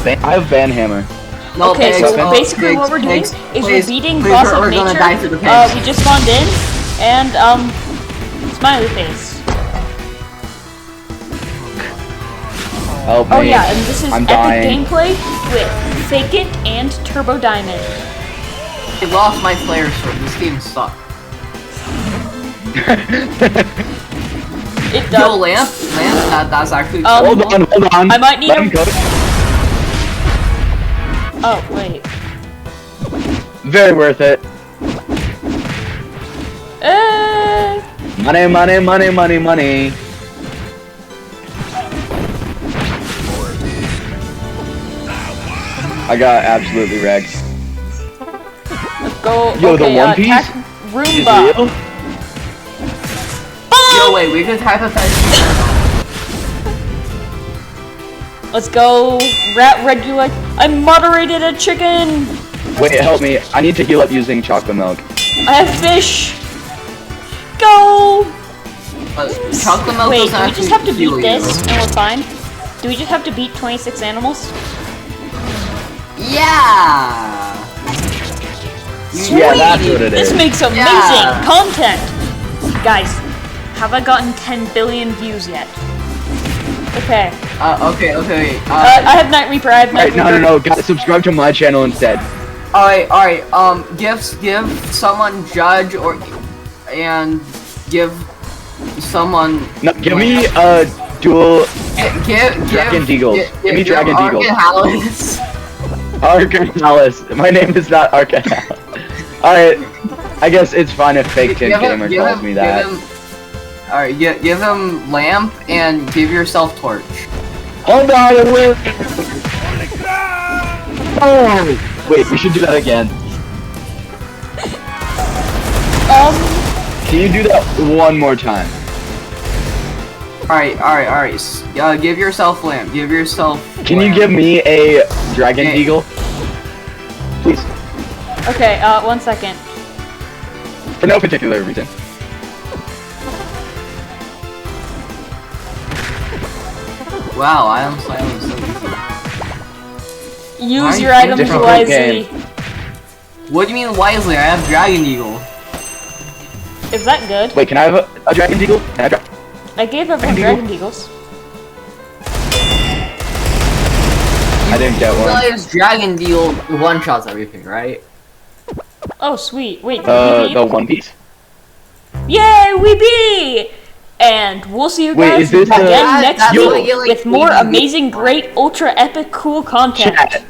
I have Van Hammer. No, okay, pigs, so basically what we're doing is we're beating boss of nature. We just spawned in, and smiley face. Help me. Oh yeah, and this is I'm epic dying. gameplay with Fakent and Turbodiamond. I lost my Slayer sword. This game sucks. It does. Yo, Lamp, that's actually hold on. I might need Let him go. Oh, wait. Very worth it. Money, money, money, money, money. I got absolutely wrecked. Let's go. Yo, okay, the One Piece attack is Roomba. real? Yo, wait, we could hypothetically. Let's go. Rat regular. I moderated a chicken. Wait, help me. I need to heal up using chocolate milk. I have fish. Go. Chocolate milk Wait, doesn't do we just have to heal beat this you. and we're fine? Do we just have to beat 26 animals? Yeah. Sweet. Yeah, that's what it This is. makes amazing content. Guys, have I gotten 10 billion views yet? Okay. Okay. I have Night Reaper. I have Night Alright, Reaper. no, guys, subscribe to my channel instead. Alright, give someone judge and give someone. No, give me a dual Give Dragon Deagle. Give me Dragon Deagle. Arcanhalis. Arcanhalis. My name is not Arcanhalis. Alright, I guess it's fine if Fakent Gamer calls me that. Alright, give him Lamp and give yourself Torch. Hold on, it will. Oh, wait, we should do that again. Can you do that one more time? Alright. Give yourself Lamp. Give yourself. Can you Lamp. give me a Dragon Deagle? Please. Okay, 1 second. For no particular reason. Wow, I am silent so easy. Use Why your are you items different wisely. What do you mean wisely? I have Dragon Eagle. Is that good? Wait, can I have a Dragon Deagle? Can I I gave everyone Dragon Deagles. I didn't get one. Realize Dragon Deal one-shots everything, right? Oh, sweet. Wait, did we beat? The One Piece? Yay, we beat! And we'll see you Wait, guys is this again That- next that's week what you, like, with more really amazing, great, ultra epic, cool content. Chat.